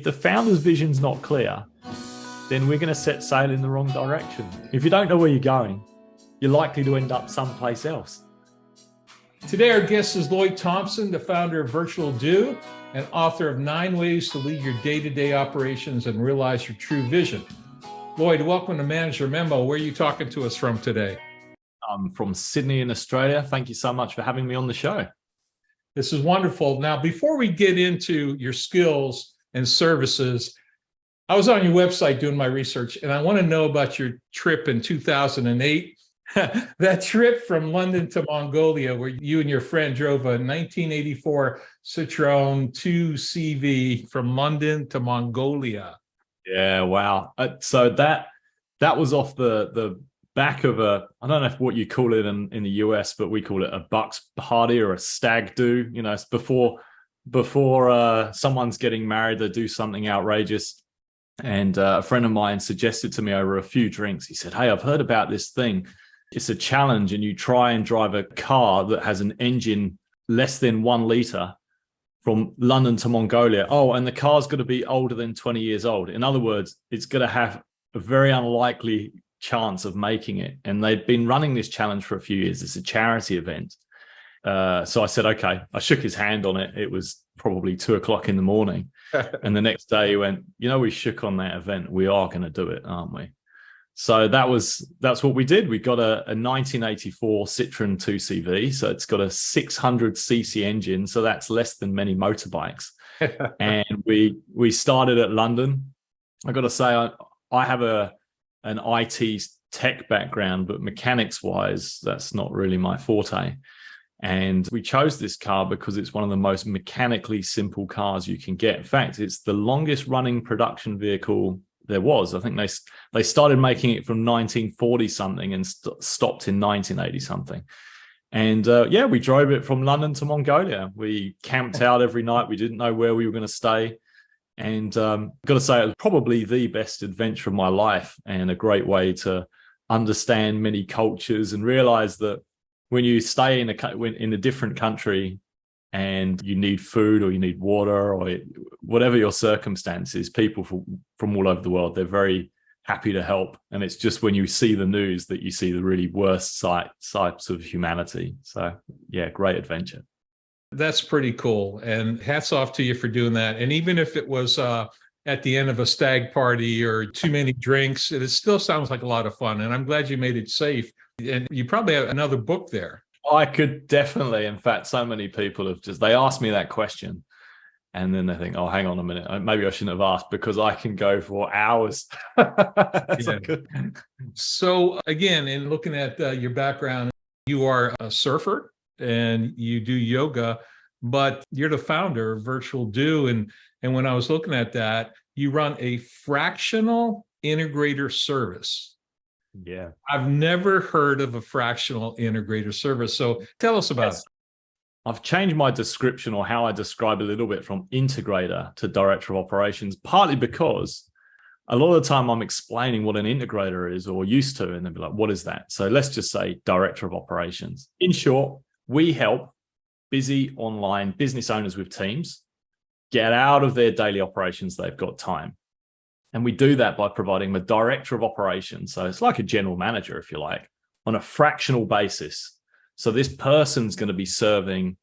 If the founder's vision's not clear, then we're going to set sail in the wrong direction. If you don't know where you're going, you're likely to end up someplace else. Today, our guest is Lloyd Thompson, the founder of Virtual Do and author of 9 Ways to Lead Your Day-to-Day Operations and Realize Your True Vision. Lloyd, welcome to Manager Memo. Where are you talking to us from today? I'm from Sydney in Australia. Thank you so much for having me on the show. This is wonderful. Now, before we get into your skills and services, I was on your website doing my research, and I want to know about your trip in 2008. That trip from London to Mongolia, where you and your friend drove a 1984 Citroen 2CV from London to Mongolia. Yeah, wow. So that was off the back of I don't know what you call it in the US, but we call it a bucks party or a stag do. You know, it's before someone's getting married, they do something outrageous. And a friend of mine suggested to me over a few drinks, he said, "Hey, I've heard about this thing. It's a challenge, and you try and drive a car that has an engine less than 1 liter from London to Mongolia. Oh, and the car's going to be older than 20 years old. In other words, it's going to have a very unlikely chance of making it." And they'd been running this challenge for a few years. It's a charity event. So I said, okay. I shook his hand on it. It was probably 2:00 in the morning. And the next day he went, we shook on that event. We are going to do it, aren't we? So that's what we did. We got a 1984 Citroen 2CV. So it's got a 600cc engine. So that's less than many motorbikes. And we started at London. I got to say, I have an IT tech background, but mechanics wise, that's not really my forte. And we chose this car because it's one of the most mechanically simple cars you can get. In fact, it's the longest running production vehicle there was. I think they started making it from 1940 something and stopped in 1980 something. And we drove it from London to Mongolia. We camped out every night. We didn't know where we were going to stay. And got to say, it was probably the best adventure of my life and a great way to understand many cultures and realize that when you stay in a different country and you need food or you need water or whatever your circumstances, people from all over the world, they're very happy to help. And it's just when you see the news that you see the really worst sides of humanity. So yeah, great adventure. That's pretty cool. And hats off to you for doing that. And even if it was at the end of a stag party or too many drinks, it still sounds like a lot of fun. And I'm glad you made it safe. And you probably have another book there. I could definitely. In fact, so many people they asked me that question. And then they think, oh, hang on a minute. Maybe I shouldn't have asked, because I can go for hours. So again, in looking at your background, you are a surfer and you do yoga, but you're the founder of Virtual Do. And when I was looking at that, you run a fractional integrator service. Yeah. I've never heard of a fractional integrator service. So tell us about it. I've changed my description, or how I describe it, a little bit, from integrator to director of operations, partly because a lot of the time I'm explaining what an integrator is, or used to, and they'll be like, what is that? So let's just say director of operations. In short, we help busy online business owners with teams get out of their daily operations. They've got time. And we do that by providing a director of operations. So it's like a general manager, if you like, on a fractional basis. So this person's going to be serving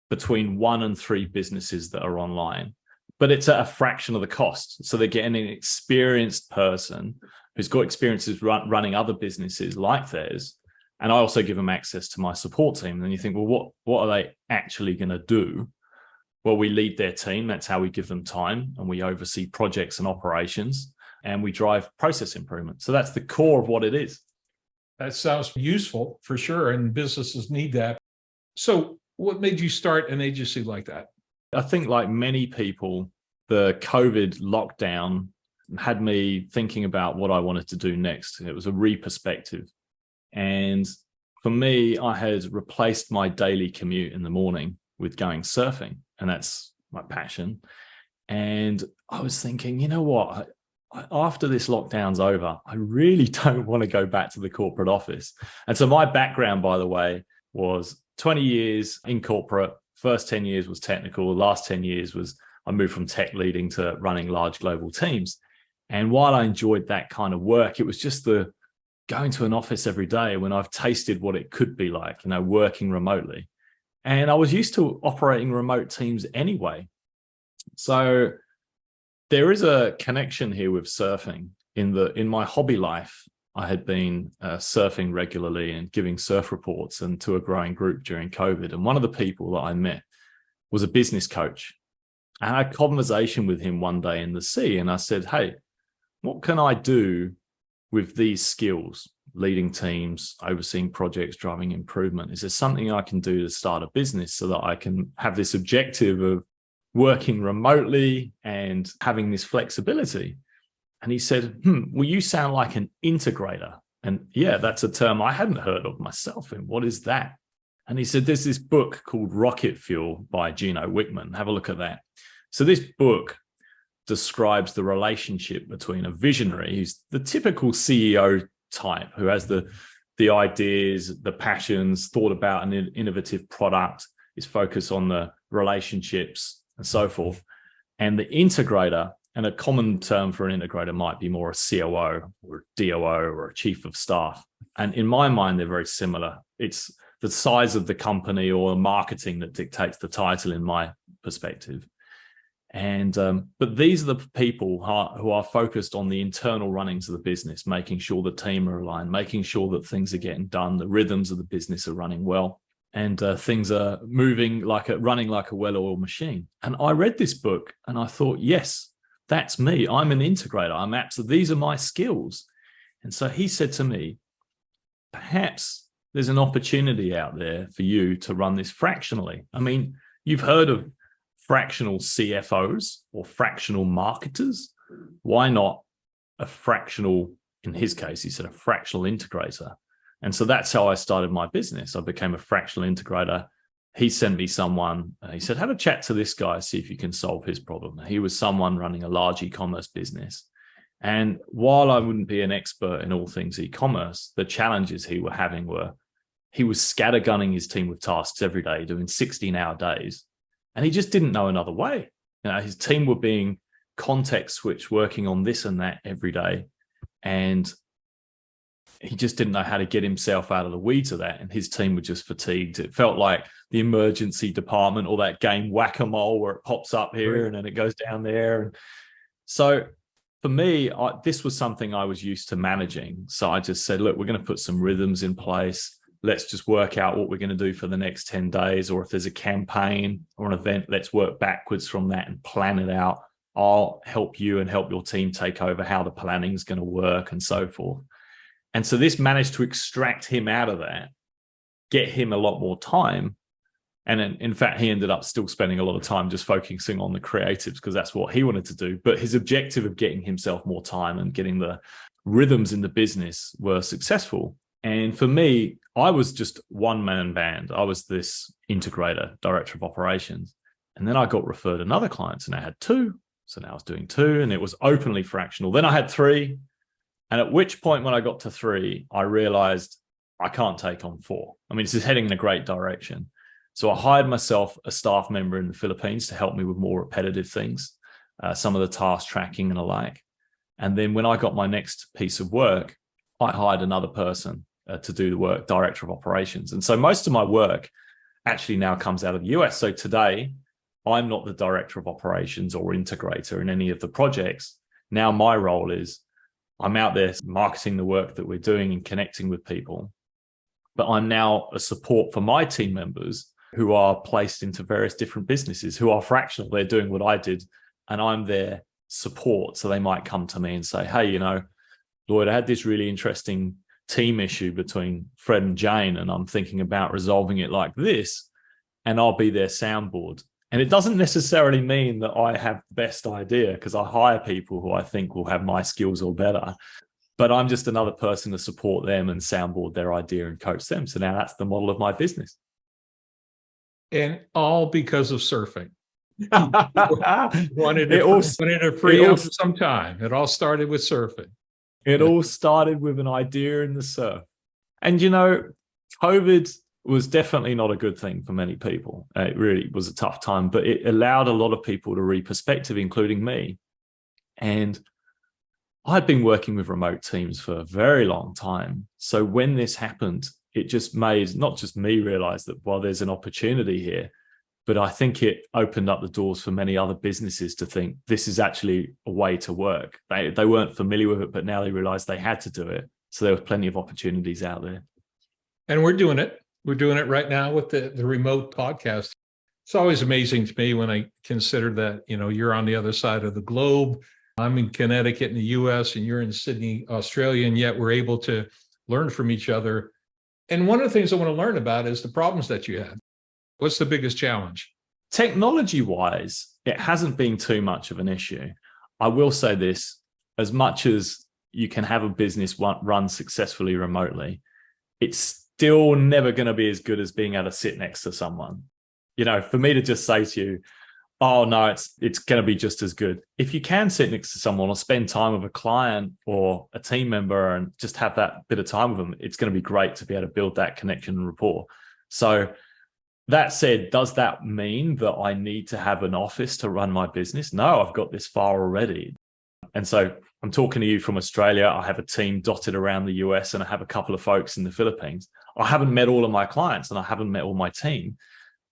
between 1 and 3 businesses that are online, but it's at a fraction of the cost. So they're getting an experienced person who's got experiences running other businesses like theirs. And I also give them access to my support team. And you think, well, what are they actually going to do? Well, we lead their team. That's how we give them time. And we oversee projects and operations, and we drive process improvement. So that's the core of what it is. That sounds useful for sure. And businesses need that. So what made you start an agency like that? I think, like many people, the COVID lockdown had me thinking about what I wanted to do next. It was a re-perspective. And for me, I had replaced my daily commute in the morning with going surfing. And that's my passion. And I was thinking, you know what? After this lockdown's over, I really don't want to go back to the corporate office. And so my background, by the way, was 20 years in corporate. First 10 years was technical. The last 10 years was I moved from tech leading to running large global teams. And while I enjoyed that kind of work, it was just the going to an office every day when I've tasted what it could be like, working remotely. And I was used to operating remote teams anyway. So there is a connection here with surfing. In my hobby life, I had been surfing regularly and giving surf reports and to a growing group during COVID. And one of the people that I met was a business coach. And I had a conversation with him one day in the sea. And I said, hey, what can I do with these skills, leading teams, overseeing projects, driving improvement? Is there something I can do to start a business so that I can have this objective of working remotely and having this flexibility? And he said, well, you sound like an integrator. And yeah, that's a term I hadn't heard of myself. And what is that? And he said, there's this book called Rocket Fuel by Gino Wickman. Have a look at that. So this book describes the relationship between a visionary, who's the typical CEO type, who has the ideas, the passions, thought about an innovative product, is focused on the relationships and so forth. And the integrator, and a common term for an integrator might be more a COO or a DOO or a chief of staff. And in my mind, they're very similar. It's the size of the company or marketing that dictates the title in my perspective. And but these are the people who are focused on the internal runnings of the business, making sure the team are aligned, making sure that things are getting done, the rhythms of the business are running well, and things are running like a well-oiled machine. And I read this book and I thought, yes, that's me. I'm an integrator. These are my skills. And so he said to me, perhaps there's an opportunity out there for you to run this fractionally. I mean, you've heard of fractional CFOs or fractional marketers. Why not a fractional, in his case, he said a fractional integrator. And so that's how I started my business. I became a fractional integrator. He sent me someone. He said, have a chat to this guy, see if you can solve his problem. He was someone running a large e-commerce business. And while I wouldn't be an expert in all things e-commerce, the challenges he was having were he was scattergunning his team with tasks every day, doing 16-hour days. And he just didn't know another way. His team were being context switched, working on this and that every day. And he just didn't know how to get himself out of the weeds of that. And his team were just fatigued. It felt like the emergency department or that game whack-a-mole where it pops up here and then it goes down there. And so for me, this was something I was used to managing. So I just said, look, we're going to put some rhythms in place. Let's just work out what we're going to do for the next 10 days. Or if there's a campaign or an event, let's work backwards from that and plan it out. I'll help you and help your team take over how the planning is going to work and so forth. And so this managed to extract him out of that, get him a lot more time. And in fact, he ended up still spending a lot of time just focusing on the creatives because that's what he wanted to do. But his objective of getting himself more time and getting the rhythms in the business were successful. And for me, I was just one-man band. I was this integrator, director of operations. And then I got referred another client. And I had two. So now I was doing two and it was openly fractional. Then I had three. And at which point when I got to three, I realized I can't take on four. I mean, this is heading in a great direction. So I hired myself a staff member in the Philippines to help me with more repetitive things, some of the task tracking and the like. And then when I got my next piece of work, I hired another person to do the work, director of operations. And so most of my work actually now comes out of the US. So today, I'm not the director of operations or integrator in any of the projects. Now my role is I'm out there marketing the work that we're doing and connecting with people. But I'm now a support for my team members who are placed into various different businesses who are fractional. They're doing what I did and I'm their support. So they might come to me and say, hey, Lloyd, I had this really interesting team issue between Fred and Jane, and I'm thinking about resolving it like this, and I'll be their soundboard. And it doesn't necessarily mean that I have the best idea because I hire people who I think will have my skills or better, but I'm just another person to support them and soundboard their idea and coach them. So now that's the model of my business. And all because of surfing. wanted to free up some time. It all started with surfing. It all started with an idea in the surf. And, COVID was definitely not a good thing for many people. It really was a tough time, but it allowed a lot of people to re-perspective, including me. And I'd been working with remote teams for a very long time. So when this happened, it just made not just me realize that, well, there's an opportunity here, but I think it opened up the doors for many other businesses to think this is actually a way to work. They weren't familiar with it, but now they realized they had to do it. So there was plenty of opportunities out there. And we're doing it. We're doing it right now with the remote podcast. It's always amazing to me when I consider that, you're on the other side of the globe. I'm in Connecticut in the US and you're in Sydney, Australia, and yet we're able to learn from each other. And one of the things I want to learn about is the problems that you had. What's the biggest challenge? Technology-wise, it hasn't been too much of an issue. I will say this, as much as you can have a business run successfully remotely, it's still never going to be as good as being able to sit next to someone. For me to just say to you, oh no, it's going to be just as good. If you can sit next to someone or spend time with a client or a team member and just have that bit of time with them, it's going to be great to be able to build that connection and rapport. So that said, does that mean that I need to have an office to run my business? No, I've got this far already. And so I'm talking to you from Australia. I have a team dotted around the US and I have a couple of folks in the Philippines. I haven't met all of my clients and I haven't met all my team,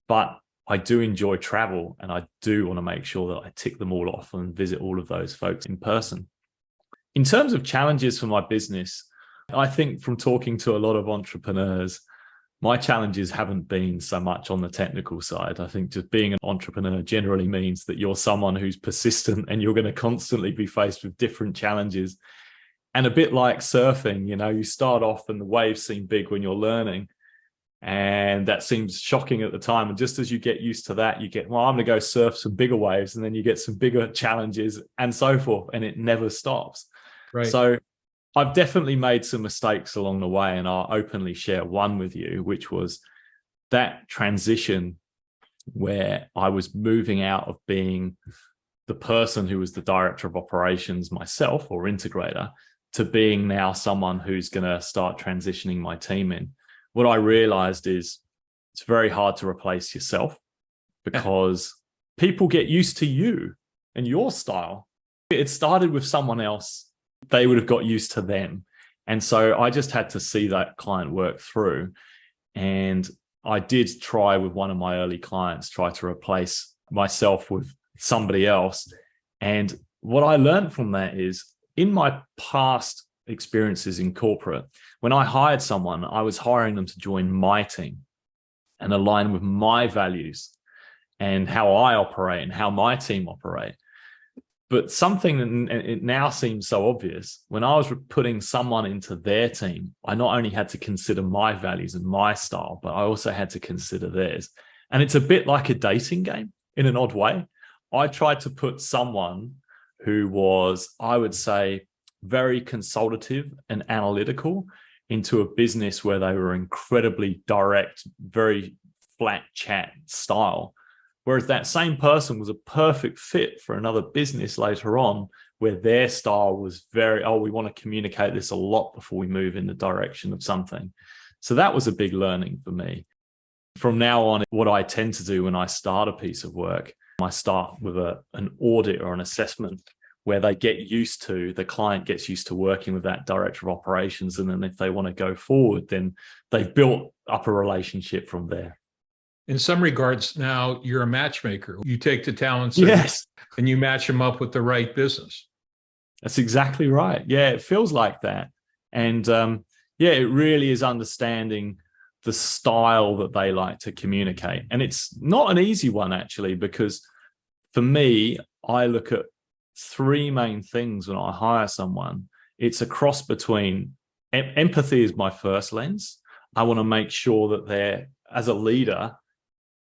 but I do enjoy travel and I do want to make sure that I tick them all off and visit all of those folks in person. In terms of challenges for my business, I think from talking to a lot of entrepreneurs, my challenges haven't been so much on the technical side. I think just being an entrepreneur generally means that you're someone who's persistent and you're going to constantly be faced with different challenges. And a bit like surfing, you start off and the waves seem big when you're learning. And that seems shocking at the time. And just as you get used to that, you get, well, I'm going to go surf some bigger waves. And then you get some bigger challenges and so forth. And it never stops. Right. So I've definitely made some mistakes along the way, and I'll openly share one with you, which was that transition where I was moving out of being the person who was the director of operations myself or integrator to being now someone who's going to start transitioning my team in. What I realized is it's very hard to replace yourself because people get used to you and your style. It started with someone else. They would have got used to them. And so I just had to see that client work through. And I did try with one of my early clients, try to replace myself with somebody else. And what I learned from that is in my past experiences in corporate, when I hired someone, I was hiring them to join my team and align with my values and how I operate and how my team operate. But something, and it now seems so obvious, when I was putting someone into their team, I not only had to consider my values and my style, but I also had to consider theirs. And it's a bit like a dating game in an odd way. I tried to put someone who was, I would say, very consultative and analytical into a business where they were incredibly direct, very flat chat style. Whereas that same person was a perfect fit for another business later on where their style was very, we want to communicate this a lot before we move in the direction of something. So that was a big learning for me. From now on, what I tend to do when I start a piece of work, I start with an audit or an assessment where they get used to, the client gets used to working with that director of operations. And then if they want to go forward, then they've built up a relationship from there. In some regards, now you're a matchmaker. You take the talents and you match them up with the right business. That's exactly right. Yeah, it feels like that. And it really is understanding the style that they like to communicate. And it's not an easy one, actually, because for me, I look at three main things when I hire someone. It's a cross between empathy is my first lens. I want to make sure that they're, as a leader,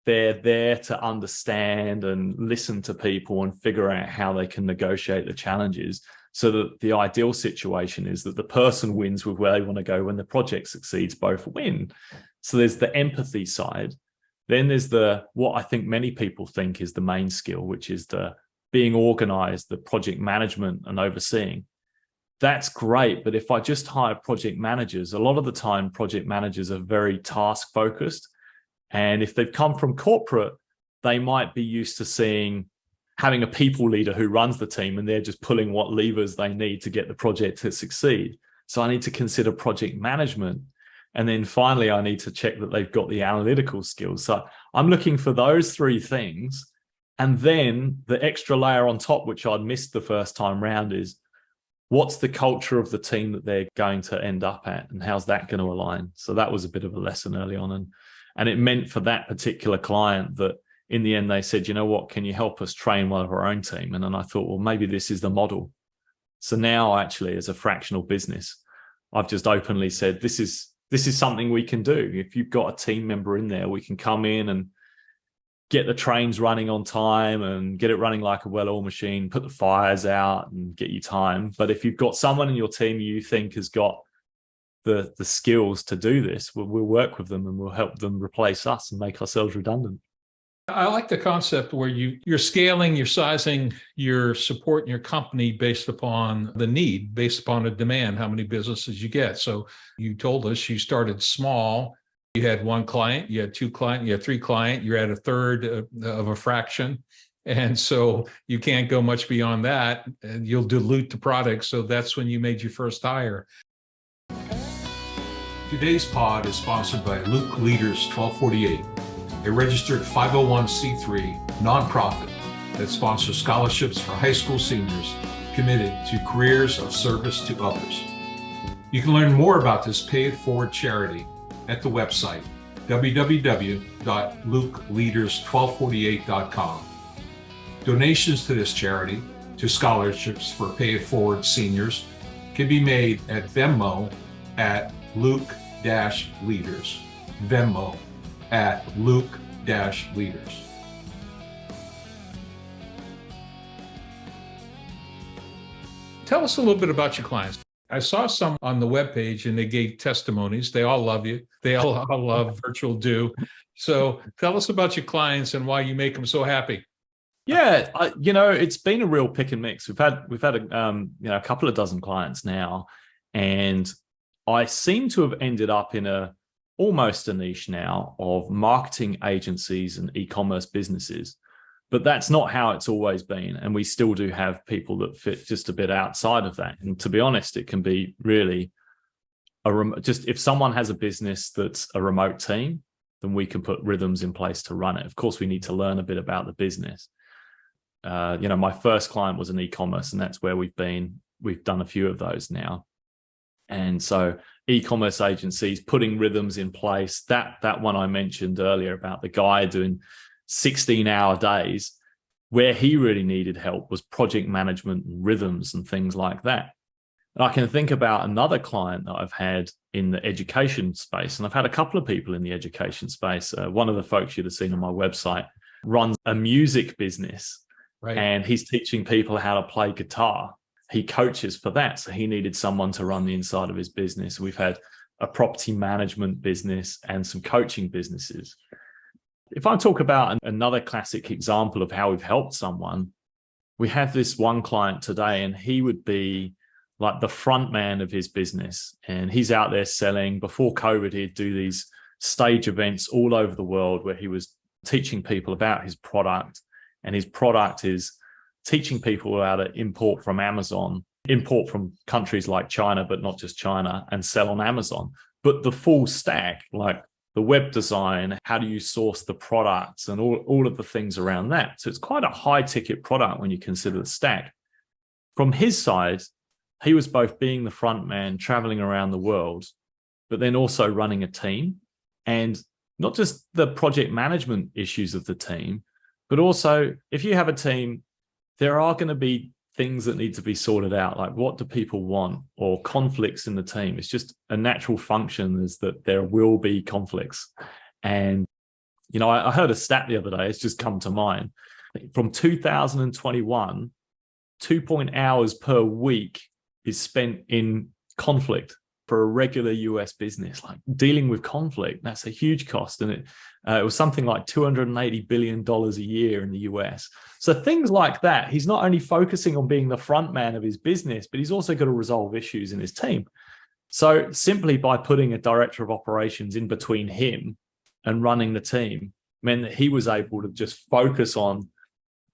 they're there to understand and listen to people and figure out how they can negotiate the challenges so that the ideal situation is that the person wins with where they want to go when the project succeeds, both win. So there's the empathy side. Then there's what I think many people think is the main skill, which is the being organized, the project management and overseeing. that's great. But if I just hire project managers, a lot of the time project managers are very task focused. And if they've come from corporate, they might be used to having a people leader who runs the team, and they're just pulling what levers they need to get the project to succeed. So I need to consider project management. And then finally, I need to check that they've got the analytical skills. So I'm looking for those three things. And then the extra layer on top, which I'd missed the first time round, is what's the culture of the team that they're going to end up at, and how's that going to align? So that was a bit of a lesson early on. And it meant for that particular client that in the end, they said, you know what, can you help us train one of our own team? And then I thought, well, maybe this is the model. So now actually, as a fractional business, I've just openly said, this is something we can do. If you've got a team member in there, we can come in and get the trains running on time and get it running like a well-oiled machine, put the fires out and get you time. But if you've got someone in your team you think has got the skills to do this, we'll work with them and we'll help them replace us and make ourselves redundant. I like the concept where you're scaling, you're sizing your support in your company based upon the need, based upon a demand, how many businesses you get. So you told us you started small. You had one client, you had two clients, you had three clients, you're at a third of a fraction. And so you can't go much beyond that, and you'll dilute the product. So that's when you made your first hire. Today's pod is sponsored by Luke Leaders 1248, a registered 501c3 nonprofit that sponsors scholarships for high school seniors committed to careers of service to others. You can learn more about this pay-it-forward charity at the website www.lukeleaders1248.com. Donations to this charity, to scholarships for pay-it-forward seniors, can be made at Venmo at Luke-Leaders. Venmo at Luke-Leaders. Tell us a little bit about your clients. I saw some on the webpage and they gave testimonies. They all love you. They all love Virtual Do. So tell us about your clients and why you make them so happy. Yeah, it's been a real pick and mix. We've had a couple of dozen clients now, and I seem to have ended up in almost a niche now of marketing agencies and e-commerce businesses. But that's not how it's always been. And we still do have people that fit just a bit outside of that. And to be honest, it can be really just if someone has a business that's a remote team, then we can put rhythms in place to run it. Of course, we need to learn a bit about the business. My first client was an e-commerce, and that's where we've done a few of those now. And so e-commerce agencies putting rhythms in place, that one I mentioned earlier about the guy doing 16-hour days, where he really needed help was project management and rhythms and things like that. And I can think about another client that I've had in the education space, and I've had a couple of people in the education space. One of the folks you'd have seen on my website runs a music business, right? And he's teaching people how to play guitar. He coaches for that, so he needed someone to run the inside of his business. We've had a property management business and some coaching businesses. If I talk about another classic example of how we've helped someone, we have this one client today, and he would be like the front man of his business. And he's out there selling. Before COVID, he'd do these stage events all over the world where he was teaching people about his product. And his product is teaching people how to import from Amazon, import from countries like China, but not just China, and sell on Amazon. But the full stack, like the web design, how do you source the products, and all of the things around that. So it's quite a high ticket product when you consider the stack. From his side, he was both being the front man, traveling around the world, but then also running a team, and not just the project management issues of the team, but also if you have a team, there are going to be things that need to be sorted out, like what do people want, or conflicts in the team. It's just a natural function is that there will be conflicts. And, I heard a stat the other day, it's just come to mind. From 2021, 2 hours per week is spent in conflict. for a regular US business, like dealing with conflict, that's a huge cost. And it was something like $280 billion a year in the US. So things like that, he's not only focusing on being the front man of his business, but he's also got to resolve issues in his team. So simply by putting a director of operations in between him and running the team meant that he was able to just focus on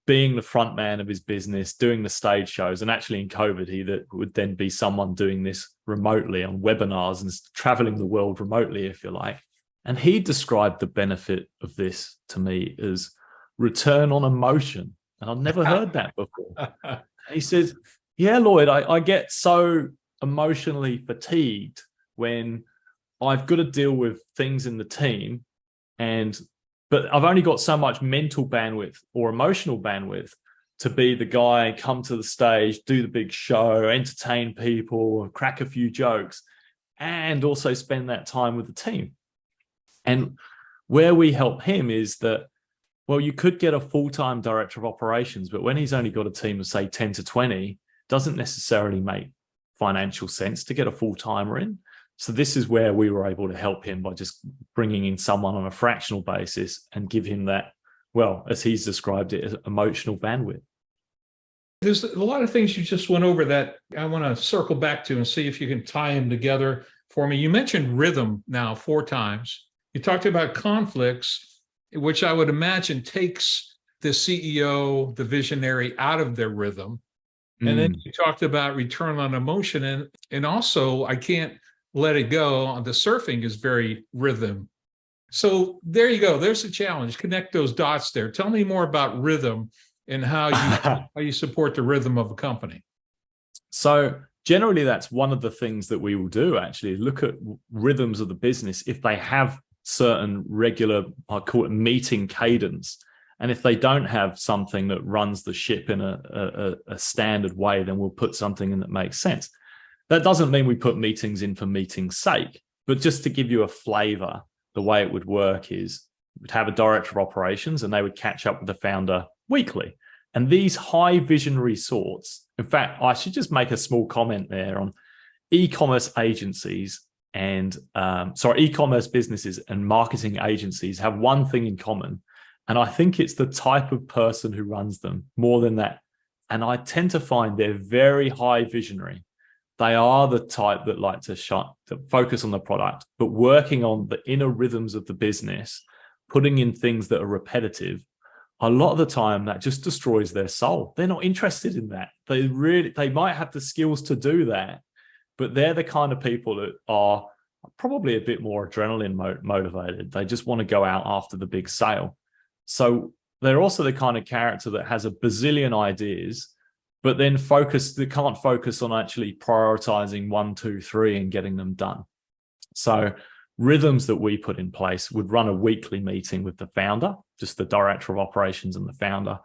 being the front man of his business, doing the stage shows. And actually in COVID, that would then be someone doing this remotely on webinars and traveling the world remotely, if you like. And he described the benefit of this to me as return on emotion. And I've never heard that before. He said, yeah, Lloyd, I get so emotionally fatigued when I've got to deal with things in the team, but I've only got so much mental bandwidth or emotional bandwidth to be the guy, come to the stage, do the big show, entertain people, crack a few jokes, and also spend that time with the team. And where we help him is that, well, you could get a full-time director of operations, but when he's only got a team of, say, 10 to 20, doesn't necessarily make financial sense to get a full-timer in. So this is where we were able to help him by just bringing in someone on a fractional basis and give him that, well, as he's described it, as emotional bandwidth. There's a lot of things you just went over that I want to circle back to and see if you can tie them together for me. You mentioned rhythm now 4 times. You talked about conflicts, which I would imagine takes the CEO, the visionary, out of their rhythm. And then you talked about return on emotion. And also, I can't let it go. The surfing is very rhythm. So there you go. There's a challenge. Connect those dots there. Tell me more about rhythm and how you support the rhythm of a company. So generally, that's one of the things that we will do, actually, look at rhythms of the business. If they have certain regular, I call it meeting cadence, and if they don't have something that runs the ship in a standard way, then we'll put something in that makes sense. That doesn't mean we put meetings in for meeting's sake, but just to give you a flavor, the way it would work is we'd have a director of operations and they would catch up with the founder weekly. And these high visionary sorts, in fact, I should just make a small comment there on e-commerce agencies and, e-commerce businesses and marketing agencies have one thing in common. And I think it's the type of person who runs them more than that. And I tend to find they're very high visionary. They are the type that like to focus on the product, but working on the inner rhythms of the business, putting in things that are repetitive. A lot of the time that just destroys their soul. They're not interested in that. They might have the skills to do that, but they're the kind of people that are probably a bit more adrenaline motivated. They just want to go out after the big sale. So they're also the kind of character that has a bazillion ideas, but then they can't focus on actually prioritizing 1, 2, 3 and getting them done. So rhythms that we put in place would run a weekly meeting with the founder, just the director of operations and the founder.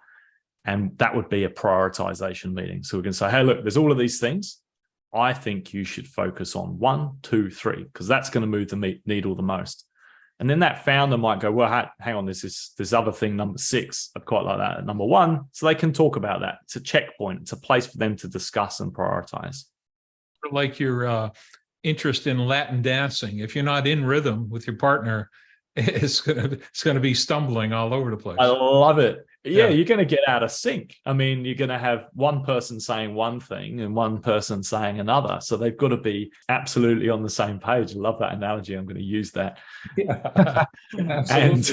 And that would be a prioritization meeting. So we can say, hey, look, there's all of these things. I think you should focus on 1, 2, 3, because that's going to move the needle the most. And then that founder might go, well, hang on, this other thing, number 6, I'd quite like that at number 1. So they can talk about that. It's a checkpoint. It's a place for them to discuss and prioritize. Like your interest in Latin dancing. If you're not in rhythm with your partner, it's gonna be stumbling all over the place. I love it. Yeah, you're going to get out of sync. I mean, you're going to have one person saying one thing and one person saying another. So they've got to be absolutely on the same page. I love that analogy. I'm going to use that. Yeah, and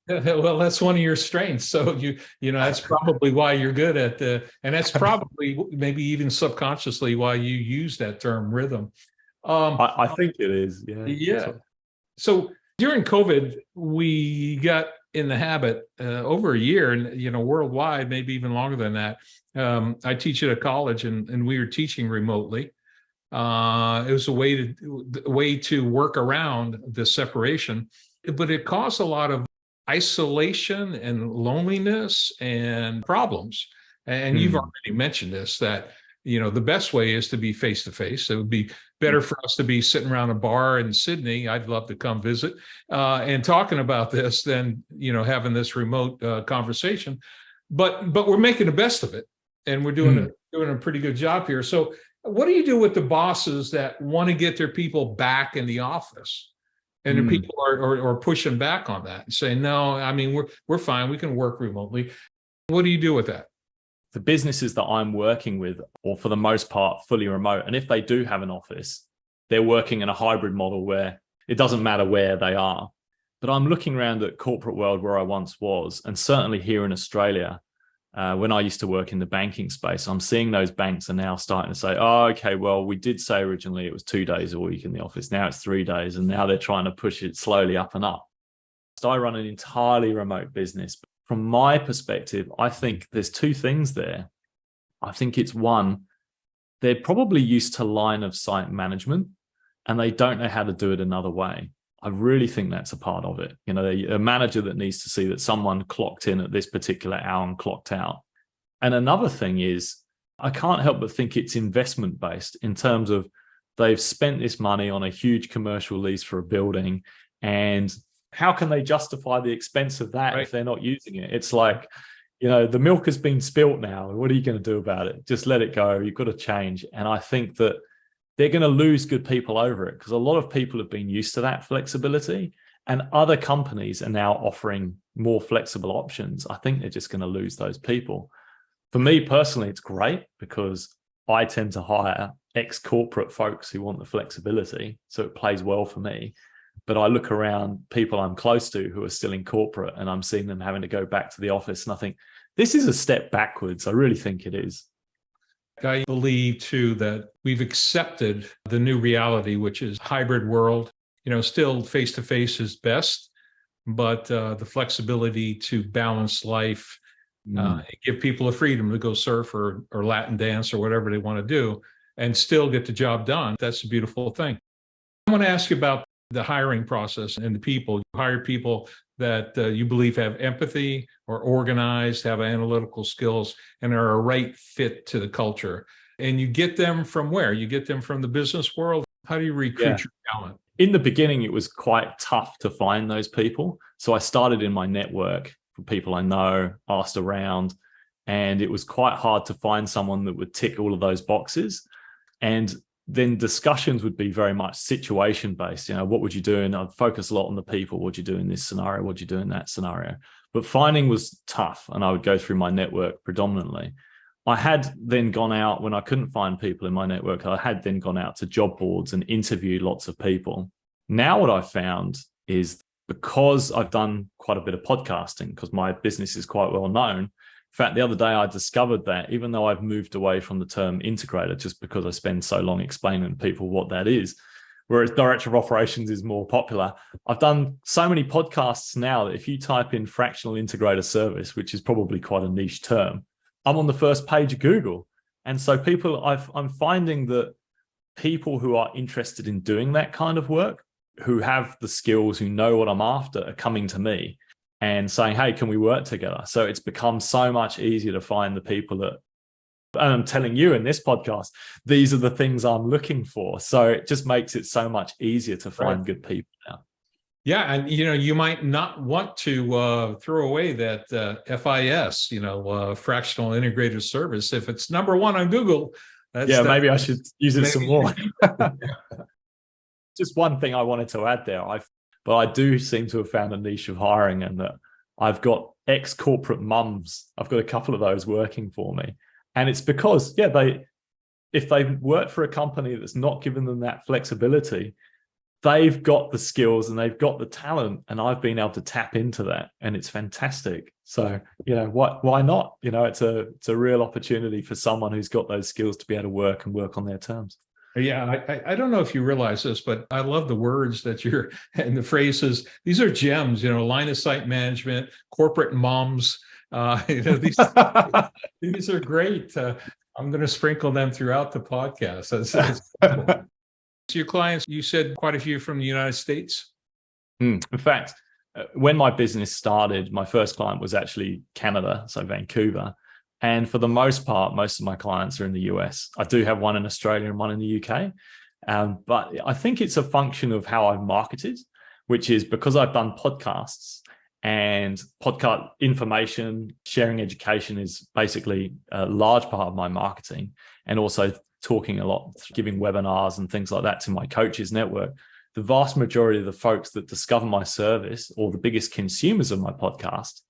well, that's one of your strengths. So you know that's probably why you're good at and that's probably maybe even subconsciously why you use that term rhythm. I think it is. Yeah. Yeah. So during COVID, we got in the habit over a year, and worldwide, maybe even longer than that. I teach at a college, and we were teaching remotely. It was a way to work around the separation, but it caused a lot of isolation and loneliness and problems. And you've already mentioned this, that the best way is to be face to face. It would be better for us to be sitting around a bar in Sydney. I'd love to come visit and talking about this than having this remote conversation. But we're making the best of it, and we're doing a pretty good job here. So What do you do with the bosses that want to get their people back in the office? And the Mm. people are pushing back on that and saying, no, I mean, we're fine. We can work remotely. What do you do with that? The businesses that I'm working with, or for the most part, fully remote. And if they do have an office, they're working in a hybrid model where it doesn't matter where they are. But I'm looking around at corporate world where I once was, and certainly here in Australia, when I used to work in the banking space, I'm seeing those banks are now starting to say, oh, okay, well, we did say originally it was 2 days a week in the office. Now it's 3 days. And now they're trying to push it slowly up and up. So I run an entirely remote business. From my perspective, I think there's two things there. I think it's one, they're probably used to line of sight management and they don't know how to do it another way. I really think that's a part of it. You know, a manager that needs to see that someone clocked in at this particular hour and clocked out. And another thing is, I can't help but think it's investment based in terms of they've spent this money on a huge commercial lease for a building, and how can they justify the expense of that if they're not using it? It's like, you know, the milk has been spilt now. What are you going to do about it? Just let it go. You've got to change. And I think that they're going to lose good people over it because a lot of people have been used to that flexibility, and other companies are now offering more flexible options. I think they're just going to lose those people. For me personally, it's great because I tend to hire ex-corporate folks who want the flexibility. So it plays well for me. But I look around people I'm close to who are still in corporate and I'm seeing them having to go back to the office. And I think this is a step backwards. I really think it is. I believe too that we've accepted the new reality, which is hybrid world. You know, still face-to-face is best, but the flexibility to balance life, give people a freedom to go surf or Latin dance or whatever they want to do and still get the job done. That's a beautiful thing. I want to ask you about the hiring process and the people. You hire people that you believe have empathy or organized, have analytical skills, and are a right fit to the culture. And you get them from where? You get them from the business world. How do you recruit your talent? In the beginning, it was quite tough to find those people. So I started in my network for people I know, asked around, and it was quite hard to find someone that would tick all of those boxes. And then discussions would be very much situation based. You know, what would you do? And I'd focus a lot on the people. What would you do in this scenario? What would you do in that scenario? But finding was tough, and I would go through my network predominantly. I had then gone out when I couldn't find people in my network. I had then gone out to job boards and interviewed lots of people. Now what I've found is, because I've done quite a bit of podcasting, because my business is quite well known. In fact, the other day I discovered that even though I've moved away from the term integrator, just because I spend so long explaining to people what that is, whereas director of operations is more popular, I've done so many podcasts now that if you type in Fractional Integrator Service, which is probably quite a niche term, I'm on the first page of Google. And so I'm finding that people who are interested in doing that kind of work, who have the skills, who know what I'm after, are coming to me and saying, hey, can we work together? So it's become so much easier to find the people that, and I'm telling you in this podcast, these are the things I'm looking for. So it just makes it so much easier to find good people now. Yeah, and you know, you might not want to throw away that FIS, Fractional Integrator Service. If it's number one on Google, maybe I should use it some more. Just one thing I wanted to add there. But I do seem to have found a niche of hiring, and that I've got ex-corporate mums. I've got a couple of those working for me. And it's because, if they work for a company that's not giving them that flexibility, they've got the skills and they've got the talent, and I've been able to tap into that, and it's fantastic. So, why not? It's a real opportunity for someone who's got those skills to be able to work on their terms. Yeah, I don't know if you realize this, but I love the words that you're and the phrases. These are gems, line of sight management, corporate moms. These are great. I'm going to sprinkle them throughout the podcast. So your clients, you said quite a few from the United States? In fact, when my business started, my first client was actually Canada, so Vancouver. And for the most part, most of my clients are in the US. I do have one in Australia and one in the UK. But I think it's a function of how I've marketed, which is because I've done podcasts, and podcast information, sharing education is basically a large part of my marketing. and also talking a lot, giving webinars and things like that to my coaches network, the vast majority of the folks that discover my service or the biggest consumers of my podcast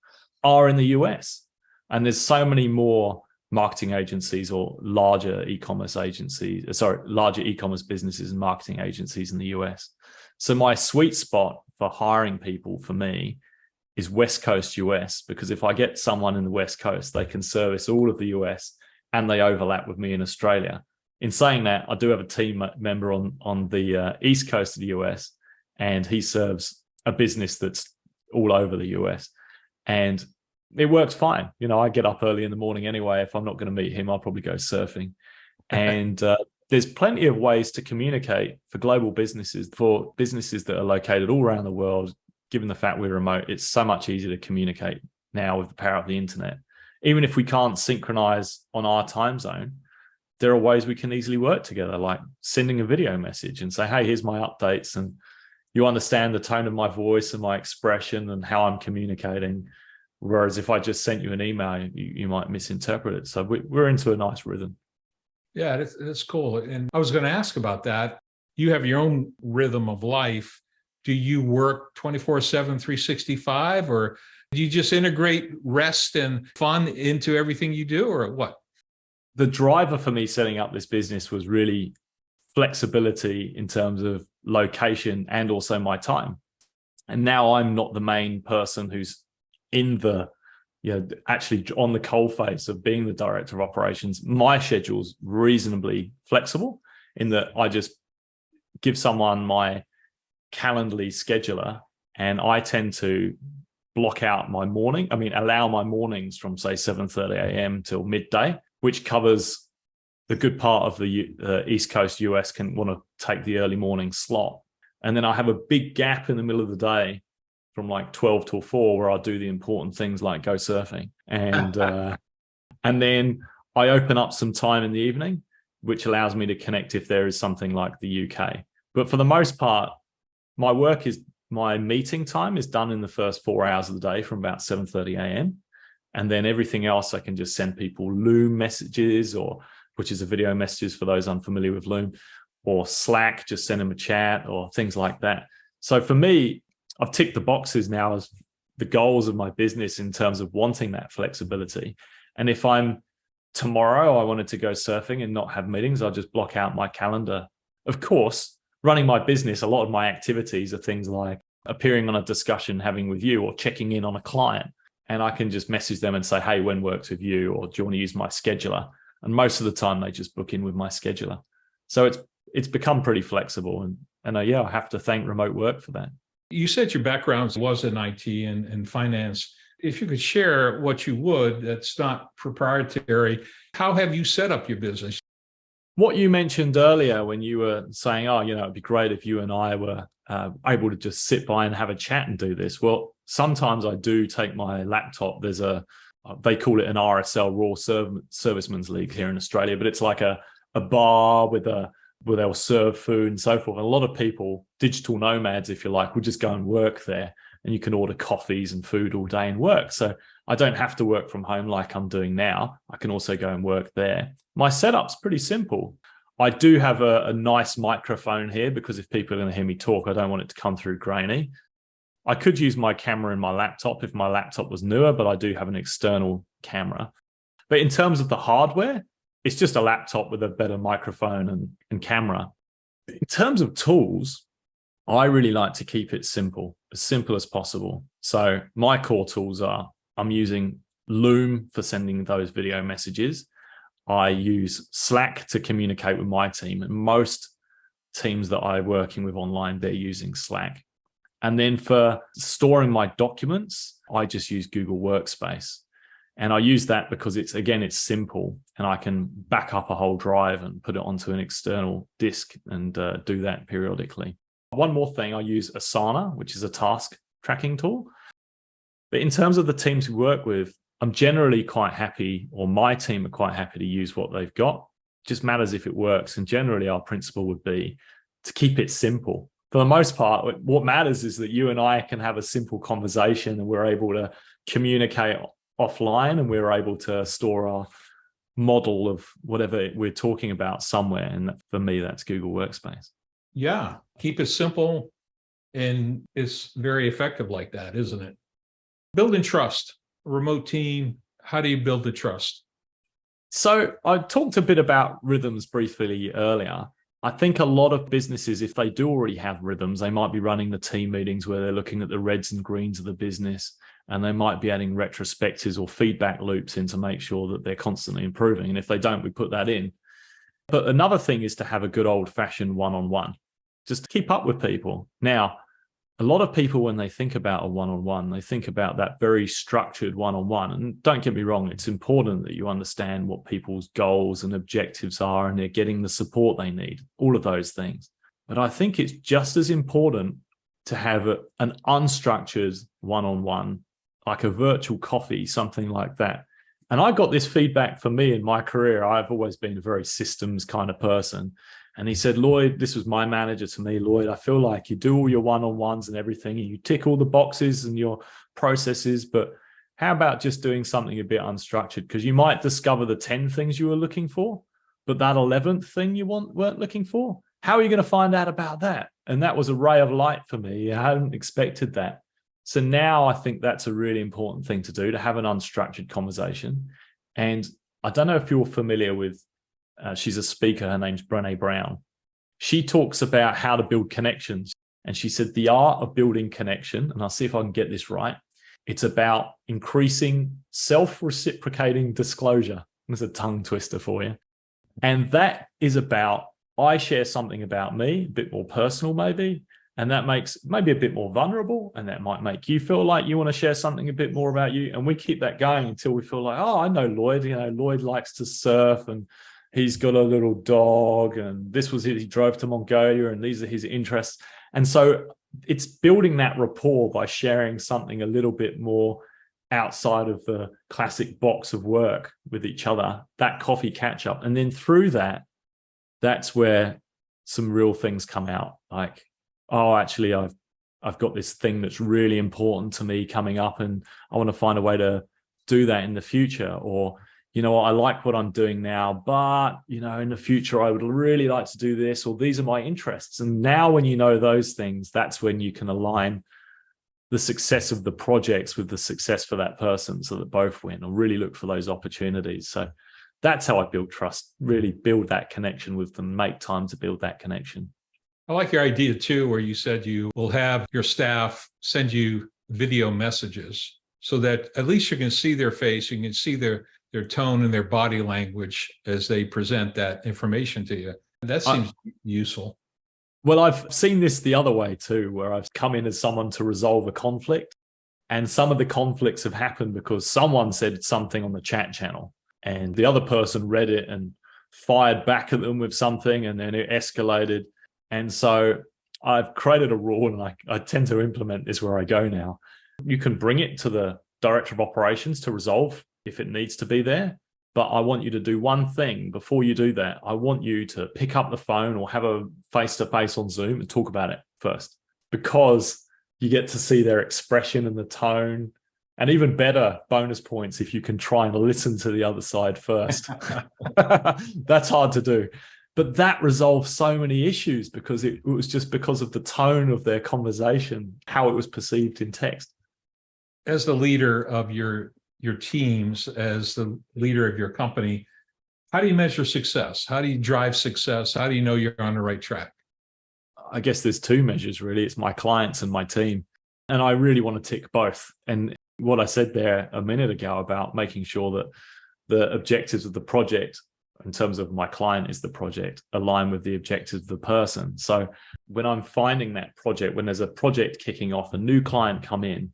are in the US. And there's so many more marketing agencies or larger e-commerce businesses and marketing agencies in the US. So my sweet spot for hiring people for me is West Coast US, because if I get someone in the West Coast, they can service all of the US and they overlap with me in Australia. In saying that, I do have a team member on the East Coast of the US, and he serves a business that's all over the US. And it works fine. You know, I get up early in the morning anyway. If I'm not going to meet him, I'll probably go surfing. And there's plenty of ways to communicate for global businesses, for businesses that are located all around the world. Given the fact we're remote, it's so much easier to communicate now with the power of the internet. Even if we can't synchronize on our time zone, there are ways we can easily work together, like sending a video message and say, hey, here's my updates. And you understand the tone of my voice and my expression and how I'm communicating. Whereas if I just sent you an email, you might misinterpret it. So we're into a nice rhythm. Yeah, that's cool. And I was going to ask about that. You have your own rhythm of life. Do you work 24/7, 365, or do you just integrate rest and fun into everything you do, or what? The driver for me setting up this business was really flexibility in terms of location and also my time. And now I'm not the main person who's in the, actually on the coalface of being the director of operations. My schedule's reasonably flexible in that I just give someone my Calendly scheduler, and I tend to block out my morning. Allow my mornings from say 7:30 a.m. till midday, which covers the good part of the East Coast US can want to take the early morning slot. And then I have a big gap in the middle of the day from like 12 till 4 where I do the important things like go surfing. And then I open up some time in the evening, which allows me to connect if there is something like the UK. But for the most part, my meeting time is done in the first 4 hours of the day from about 7:30 a.m. And then everything else I can just send people Loom messages, which is a video messages for those unfamiliar with Loom, or Slack, just send them a chat or things like that. So for me, I've ticked the boxes now as the goals of my business in terms of wanting that flexibility. And if tomorrow I wanted to go surfing and not have meetings, I'll just block out my calendar. Of course, running my business, a lot of my activities are things like appearing on a discussion having with you or checking in on a client. And I can just message them and say, hey, when works with you? Or do you want to use my scheduler? And most of the time they just book in with my scheduler. So it's become pretty flexible. And I have to thank remote work for that. You said your background was in IT and finance. If you could share what you would, that's not proprietary, how have you set up your business? What you mentioned earlier when you were saying, it'd be great if you and I were able to just sit by and have a chat and do this. Well, sometimes I do take my laptop. They call it an RSL, Raw Servicemen's League here in Australia, but it's like a bar where they'll serve food and so forth. And a lot of people, digital nomads, if you like, will just go and work there, and you can order coffees and food all day and work. So I don't have to work from home like I'm doing now. I can also go and work there. My setup's pretty simple. I do have a nice microphone here because if people are going to hear me talk, I don't want it to come through grainy. I could use my camera in my laptop if my laptop was newer, but I do have an external camera. But in terms of the hardware, it's just a laptop with a better microphone and camera. In terms of tools, I really like to keep it as simple as possible. So my core tools are, I'm using Loom for sending those video messages. I use Slack to communicate with my team, and most teams that I'm working with online, they're using Slack. And then for storing my documents, I just use Google Workspace. And I use that because it's simple, and I can back up a whole drive and put it onto an external disk and do that periodically. One more thing, I use Asana, which is a task tracking tool. But in terms of the teams we work with, I'm generally quite happy, or my team are quite happy to use what they've got. It just matters if it works. And generally our principle would be to keep it simple. For the most part, what matters is that you and I can have a simple conversation and we're able to communicate offline, and we're able to store model of whatever we're talking about somewhere. And for me, that's Google Workspace. Yeah. Keep it simple. And it's very effective like that, isn't it? Building trust, a remote team. How do you build the trust? So I talked a bit about rhythms briefly earlier. I think a lot of businesses, if they do already have rhythms, they might be running the team meetings where they're looking at the reds and greens of the business, and they might be adding retrospectives or feedback loops in to make sure that they're constantly improving. And if they don't, we put that in. But another thing is to have a good old-fashioned one-on-one, just to keep up with people. Now, a lot of people, when they think about a one-on-one, they think about that very structured one-on-one. And don't get me wrong, it's important that you understand what people's goals and objectives are and they're getting the support they need, all of those things. But I think it's just as important to have an unstructured one-on-one, like a virtual coffee, something like that. And I got this feedback for me in my career. I've always been a very systems kind of person. And he said, Lloyd, this was my manager to me, Lloyd, I feel like you do all your one-on-ones and everything, and you tick all the boxes and your processes, but how about just doing something a bit unstructured? Because you might discover the 10 things you were looking for, but that 11th thing you weren't looking for. How are you going to find out about that? And that was a ray of light for me. I hadn't expected that. So now I think that's a really important thing to do, to have an unstructured conversation. And I don't know if you're familiar with, she's a speaker, her name's Brené Brown. She talks about how to build connections. And she said, the art of building connection, and I'll see if I can get this right, it's about increasing self-reciprocating disclosure. There's a tongue twister for you. And that is about, I share something about me, a bit more personal maybe, and that makes maybe a bit more vulnerable, and that might make you feel like you want to share something a bit more about you. And we keep that going until we feel like, oh, I know Lloyd, Lloyd likes to surf and he's got a little dog and this was it, he drove to Mongolia and these are his interests. And so it's building that rapport by sharing something a little bit more outside of the classic box of work with each other, that coffee catch up. And then through that, that's where some real things come out, like, oh, actually, I've got this thing that's really important to me coming up and I want to find a way to do that in the future. Or, you know, I like what I'm doing now, but, in the future, I would really like to do this, or these are my interests. And now when you know those things, that's when you can align the success of the projects with the success for that person so that both win, or really look for those opportunities. So that's how I build trust, really build that connection with them, make time to build that connection. I like your idea too, where you said you will have your staff send you video messages so that at least you can see their face, you can see their tone and their body language as they present that information to you. That seems useful. Well, I've seen this the other way too, where I've come in as someone to resolve a conflict. And some of the conflicts have happened because someone said something on the chat channel and the other person read it and fired back at them with something, and then it escalated. And so I've created a rule, and I tend to implement this where I go now. You can bring it to the director of operations to resolve if it needs to be there. But I want you to do one thing before you do that. I want you to pick up the phone or have a face-to-face on Zoom and talk about it first, because you get to see their expression and the tone. And even better, bonus points if you can try and listen to the other side first. That's hard to do. But that resolves so many issues because it was just because of the tone of their conversation, how it was perceived in text. As the leader of your teams, as the leader of your company, how do you measure success? How do you drive success? How do you know you're on the right track? I guess there's two measures, really. It's my clients and my team. And I really want to tick both. And what I said there a minute ago about making sure that the objectives of the project, in terms of my client is the project, align with the objectives of the person. So when I'm finding that project, when there's a project kicking off, a new client come in,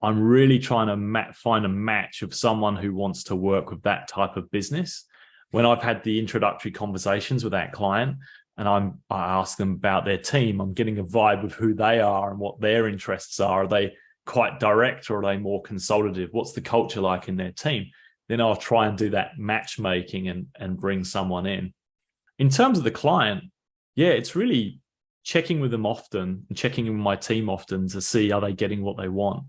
I'm really trying to find a match of someone who wants to work with that type of business. When I've had the introductory conversations with that client and I ask them about their team, I'm getting a vibe of who they are and what their interests are. Are they quite direct or are they more consultative? What's the culture like in their team? Then I'll try and do that matchmaking and bring someone in. In terms of the client, yeah, it's really checking with them often and checking with my team often to see, are they getting what they want?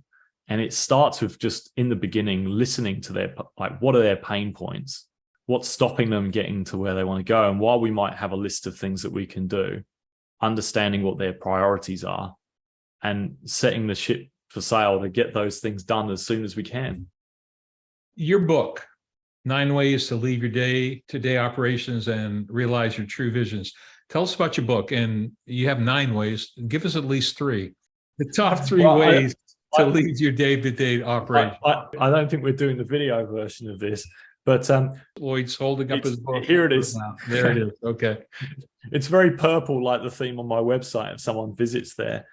And it starts with just in the beginning, listening to their, like, what are their pain points? what's stopping them getting to where they want to go. And while we might have a list of things that we can do, understanding what their priorities are and setting the ship for sail to get those things done as soon as we can. Your book, 9 Ways to Leave Your Day-to-Day Operations and Realize Your True Visions. Tell us about your book. And you have 9 ways. Give us at least 3. The top 3 ways to leave your day-to-day operation. I don't think we're doing the video version of this, but Lloyd's holding up his book. Here it is. There it is. Okay. It's very purple, like the theme on my website if someone visits there.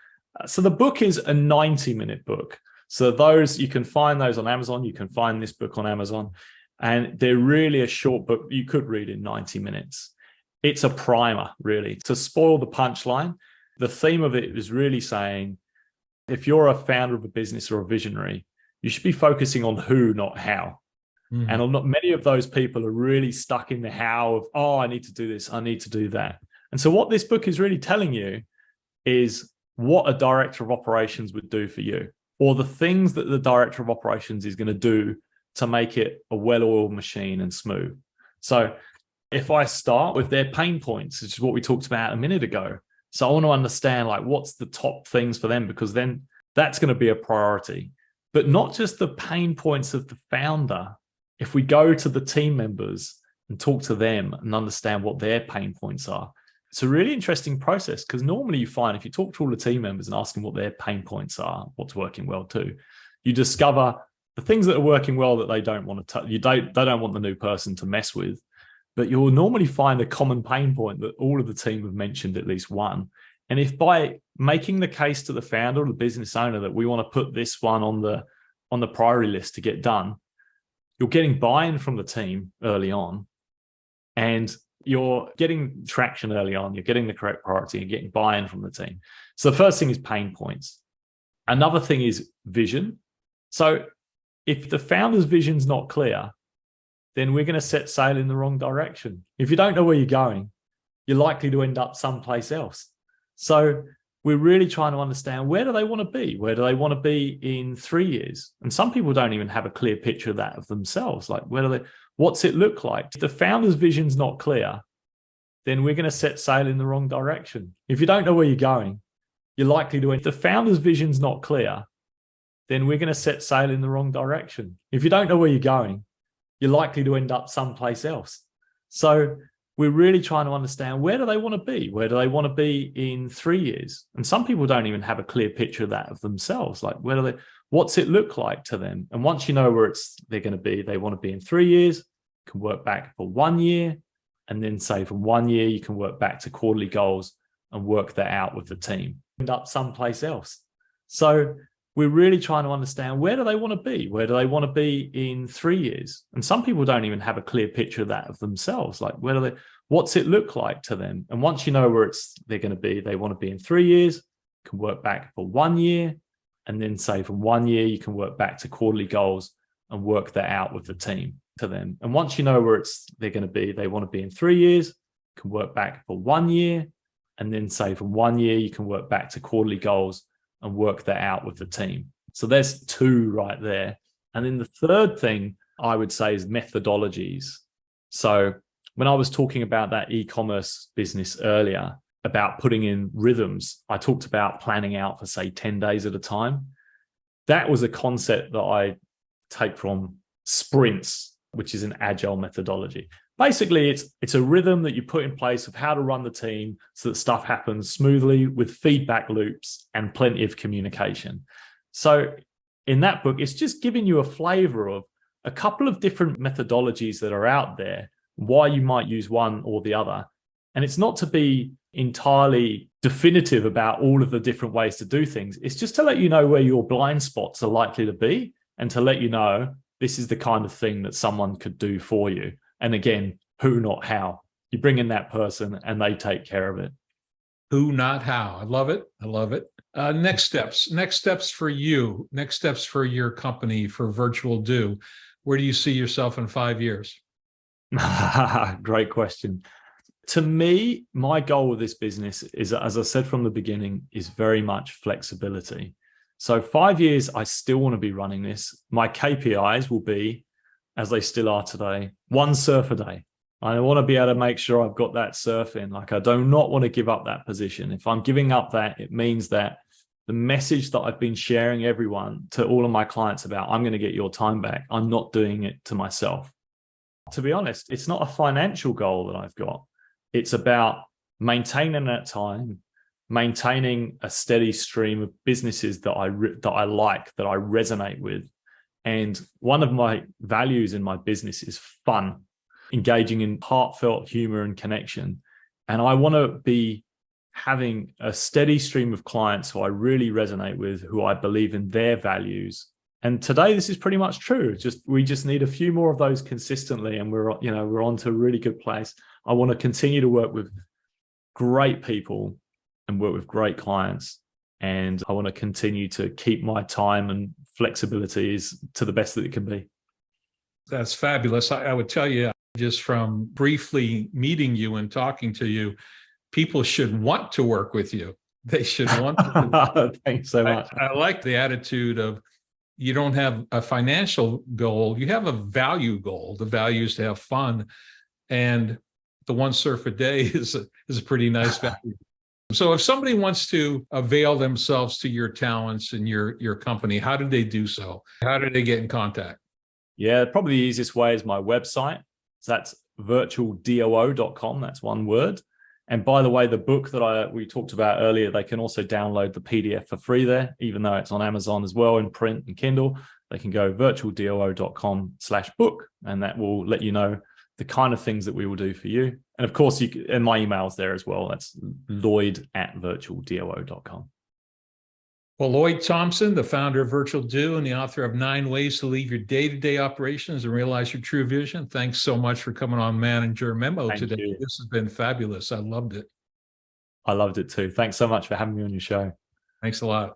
So the book is a 90-minute book. So those, you can find those on Amazon. You can find this book on Amazon. And they're really a short book you could read in 90 minutes. It's a primer, really. To spoil the punchline, the theme of it is really saying, if you're a founder of a business or a visionary, you should be focusing on who, not how. Mm-hmm. And not many of those people are really stuck in the how of, oh, I need to do this, I need to do that. And so what this book is really telling you is what a director of operations would do for you, or the things that the director of operations is going to do to make it a well-oiled machine and smooth. So if I start with their pain points, which is what we talked about a minute ago. So I want to understand, like, what's the top things for them, because then that's going to be a priority. But not just the pain points of the founder. If we go to the team members and talk to them and understand what their pain points are, it's a really interesting process, because normally you find if you talk to all the team members and ask them what their pain points are, what's working well too, you discover the things that are working well that they don't want to touch. They don't want the new person to mess with. But you'll normally find a common pain point that all of the team have mentioned at least one. And if by making the case to the founder or the business owner that we want to put this one on the priority list to get done, you're getting buy-in from the team early on, and you're getting traction early on. You're getting the correct priority and getting buy-in from the team. So the first thing is pain points. Another thing is vision. So if the founder's vision's not clear, then we're going to set sail in the wrong direction. If you don't know where you're going, you're likely to end up someplace else. So we're really trying to understand, where do they want to be? Where do they want to be in 3 years? And some people don't even have a clear picture of that of themselves. Like, what's it look like? If the founder's vision's not clear, then we're going to set sail in the wrong direction. If you don't know where you're going, you're likely to, if the founder's vision's not clear, then we're going to set sail in the wrong direction. If you don't know where you're going, you're likely to end up someplace else. So we're really trying to understand, where do they want to be? Where do they want to be in 3 years? And some people don't even have a clear picture of that of themselves. Like, what's it look like to them? And once you know where they're going to be, they want to be in 3 years, you can work back for 1 year. And then say from 1 year, you can work back to quarterly goals and work that out with the team. End up someplace else. So we're really trying to understand, where do they want to be? Where do they want to be in 3 years? And some people don't even have a clear picture of that of themselves. Like, what's it look like to them? And once you know where they're going to be, they want to be in 3 years, you can work back for 1 year. And then say from 1 year, you can work back to quarterly goals and work that out with the team to them. And once you know where they're going to be, they want to be in 3 years, you can work back for 1 year. And then say from 1 year, you can work back to quarterly goals and work that out with the team. So there's 2 right there. And then the third thing I would say is methodologies. So when I was talking about that e-commerce business earlier, about putting in rhythms, I talked about planning out for, say, 10 days at a time. That was a concept that I take from sprints, which is an agile methodology. Basically, it's a rhythm that you put in place of how to run the team so that stuff happens smoothly, with feedback loops and plenty of communication. So in that book, it's just giving you a flavor of a couple of different methodologies that are out there, why you might use one or the other. And it's not to be entirely definitive about all of the different ways to do things. It's just to let you know where your blind spots are likely to be, and to let you know this is the kind of thing that someone could do for you. And again, who, not how. You bring in that person and they take care of it. Who, not how. I love it. I love it. Next steps for you, next steps for your company, for Virtual Do. Where do you see yourself in 5 years? Great question. To me, my goal with this business is, as I said from the beginning, is very much flexibility. So 5 years, I still want to be running this. My KPIs will be as they still are today, one surf a day. I want to be able to make sure I've got that surf in. Like, I do not want to give up that position. If I'm giving up that, it means that the message that I've been sharing everyone to all of my clients about, I'm going to get your time back, I'm not doing it to myself. To be honest, it's not a financial goal that I've got. It's about maintaining that time, maintaining a steady stream of businesses that I like, that I resonate with. And one of my values in my business is fun, engaging in heartfelt humor and connection. And I want to be having a steady stream of clients who I really resonate with, who I believe in their values. And today, this is pretty much true. We just need a few more of those consistently, and we're on to a really good place. I want to continue to work with great people and work with great clients. And I want to continue to keep my time and flexibilities to the best that it can be. That's fabulous. I would tell you, just from briefly meeting you and talking to you, people should want to work with you. They should want to. Thanks so much. I like the attitude of, you don't have a financial goal, you have a value goal. The value is to have fun. And the one surf a day is a pretty nice value. So if somebody wants to avail themselves to your talents and your company, how do they do so? How do they get in contact? Yeah, probably the easiest way is my website. So that's virtualdoo.com. That's one word. And by the way, the book that we talked about earlier, they can also download the PDF for free there, even though it's on Amazon as well in print and Kindle. They can go virtualdoo.com/book, and that will let you know the kind of things that we will do for you. And of course, and my email's there as well. That's lloyd@virtualdoo.com. Well, Lloyd Thompson, the founder of Virtual Do and the author of 9 Ways to Leave Your Day-to-Day Operations and Realize Your True Vision. Thanks so much for coming on Manager Memo today. You. This has been fabulous. I loved it. I loved it too. Thanks so much for having me on your show. Thanks a lot.